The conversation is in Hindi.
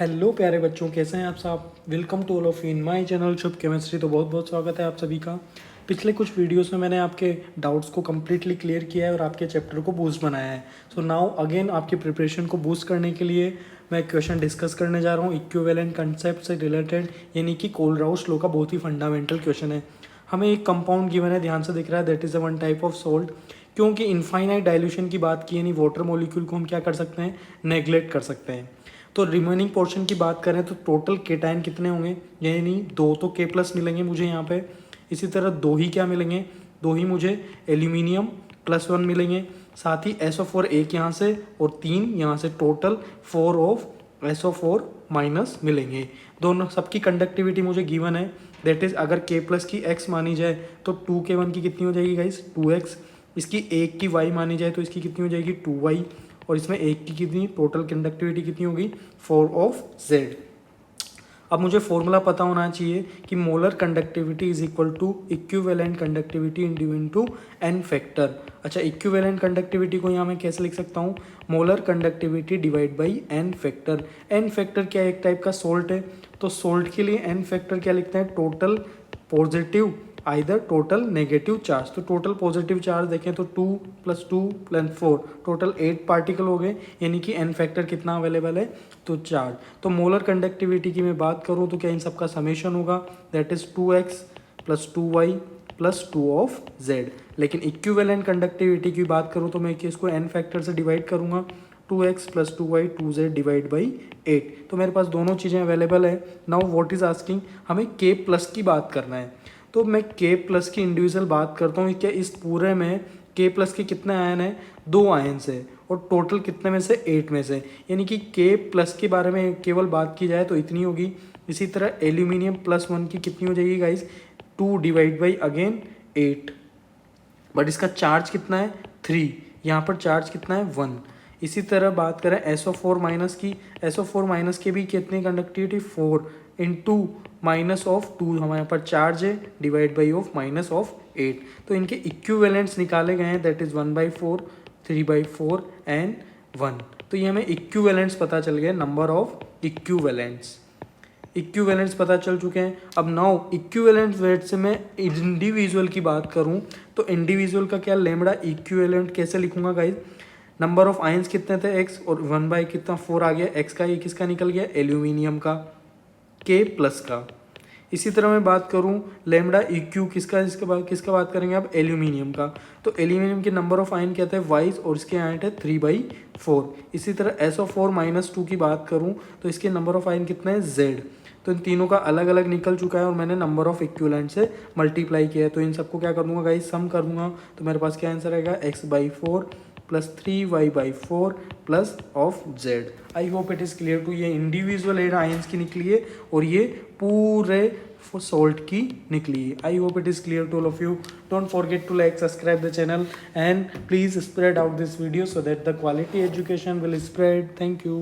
हेलो प्यारे बच्चों, कैसे हैं आप सब। Welcome to all of in my channel Shubh chemistry. तो बहुत बहुत स्वागत है आप सभी का। पिछले कुछ वीडियोस में मैंने आपके डाउट्स को कम्प्लीटली क्लियर किया है और आपके चैप्टर को बूस्ट बनाया है। सो नाउ अगेन आपकी प्रिपरेशन को बूस्ट करने के लिए मैं क्वेश्चन डिस्कस करने जा रहा हूँ इक्विवेलेंट कंसेप्ट से रिलेटेड, यानी कि कोलराउस लॉ का बहुत ही फंडामेंटल क्वेश्चन है। हमें एक कंपाउंड गिवन है, ध्यान से दिख रहा है, that is a one type of salt. क्योंकि इनफाइनाइट डाइल्यूशन की बात की, यानी वाटर मॉलिक्यूल को हम क्या कर सकते हैं, नेग्लेक्ट कर सकते हैं। तो रिमेनिंग पोर्शन की बात करें तो टोटल केटाइन कितने होंगे, यानी दो तो के प्लस मिलेंगे मुझे यहाँ पे। इसी तरह दो ही क्या मिलेंगे, दो ही मुझे एल्यूमिनियम +1 मिलेंगे। साथ ही SO4 एक यहाँ से और 3 यहाँ से, टोटल 4 ऑफ SO4 माइनस मिलेंगे। दोनों सबकी कंडक्टिविटी मुझे गिवन है, दैट इज़ अगर के प्लस की x मानी जाए तो 2k1 की कितनी हो जाएगी गाइस, 2x। इसकी एक की y मानी जाए तो इसकी कितनी हो जाएगी, 2y। और इसमें एक की कितनी, टोटल कंडक्टिविटी कितनी होगी, 4 ऑफ z। अब मुझे फॉर्मूला पता होना चाहिए कि molar conductivity is equal to equivalent conductivity into n factor. अच्छा, इक्विवेलेंट कंडक्टिविटी को यहाँ मैं कैसे लिख सकता हूँ, molar conductivity divide by n factor. n factor क्या एक टाइप का सोल्ट है, तो सोल्ट के लिए n फैक्टर क्या लिखते हैं, total positive either total negative charge. तो टोटल पॉजिटिव चार्ज देखें तो 2 + 2 + 4 टोटल 8 पार्टिकल हो गए, यानी कि n फैक्टर कितना अवेलेबल है, तो चार्ज। तो मोलर कंडक्टिविटी की मैं बात करूं तो क्या इन सबका समेशन होगा, that is 2x + 2y + 2 of z। लेकिन इक्विवेलेंट कंडक्टिविटी की बात करूं तो मैं इसको n फैक्टर से डिवाइड करूंगा, 2x + 2y 2z divide by 8। तो मेरे पास दोनों चीज़ें अवेलेबल है। नाउ व्हाट इज आस्किंग, हमें k+ की बात करना है। तो मैं k+ की इंडिविजुअल बात करता हूँ, क्या इस पूरे में k+ के कितने आयन है, 2 आयन से, और टोटल कितने में से, 8 में से, यानी कि k+ के बारे में केवल बात की जाए तो इतनी होगी। इसी तरह एल्यूमिनियम +1 की कितनी हो जाएगी guys, 2 divide by again 8। But इसका चार्ज कितना है, 3। यहाँ पर चार्ज कितना है, 1। इसी तरह बात करें SO4 माइनस की, SO4 माइनस के भी कितनी कंडक्टिविटी, 4 इंटू -2 हमारे यहाँ पर चार्ज है, डिवाइड बाई ऑफ -8। तो इनके इक्विवेलेंट्स निकाले गए हैं, दैट इज 1/4 3/4 एंड 1। तो ये हमें इक्विवेलेंट्स पता चल गए, नंबर ऑफ इक्विवेलेंट्स पता चल चुके हैं। अब नाउ इक्विवेलेंट वेट से मैं इंडिविजुअल की बात करूं तो इंडिविजुअल का क्या, लेमडा इक्विवेलेंट कैसे लिखूंगा गाइज, नंबर ऑफ आयंस कितने थे, x, और 1/4 आ गया, x का, ये किसका निकल गया, एल्यूमिनियम का, k+ का। इसी तरह मैं बात करूं लेमडा EQ किसका बात करेंगे आप, एल्यूमिनियम का। तो एल्यूमिनियम के नंबर ऑफ आयन क्या थे, वाइज, और इसके आयन थे 3/4। इसी तरह SO4 -2 की बात करूं तो इसके नंबर ऑफ आयन कितने हैं, Z। तो इन तीनों का अलग अलग निकल चुका है और मैंने नंबर ऑफ इक्विवेलेंट से मल्टीप्लाई किया है। तो इन सबको क्या कर दूंगा गाइस, सम कर दूंगा। तो मेरे पास क्या आंसर आएगा, x/4 + 3y/4 plus of z। I hope it is clear to. ये इंडिविजुअल एड आयंस की निकली है और ये पूरे सॉल्ट की निकली है। I hope it is clear to all of you. Don't forget to like, subscribe the channel and please spread out this video so that the quality education will spread. Thank you.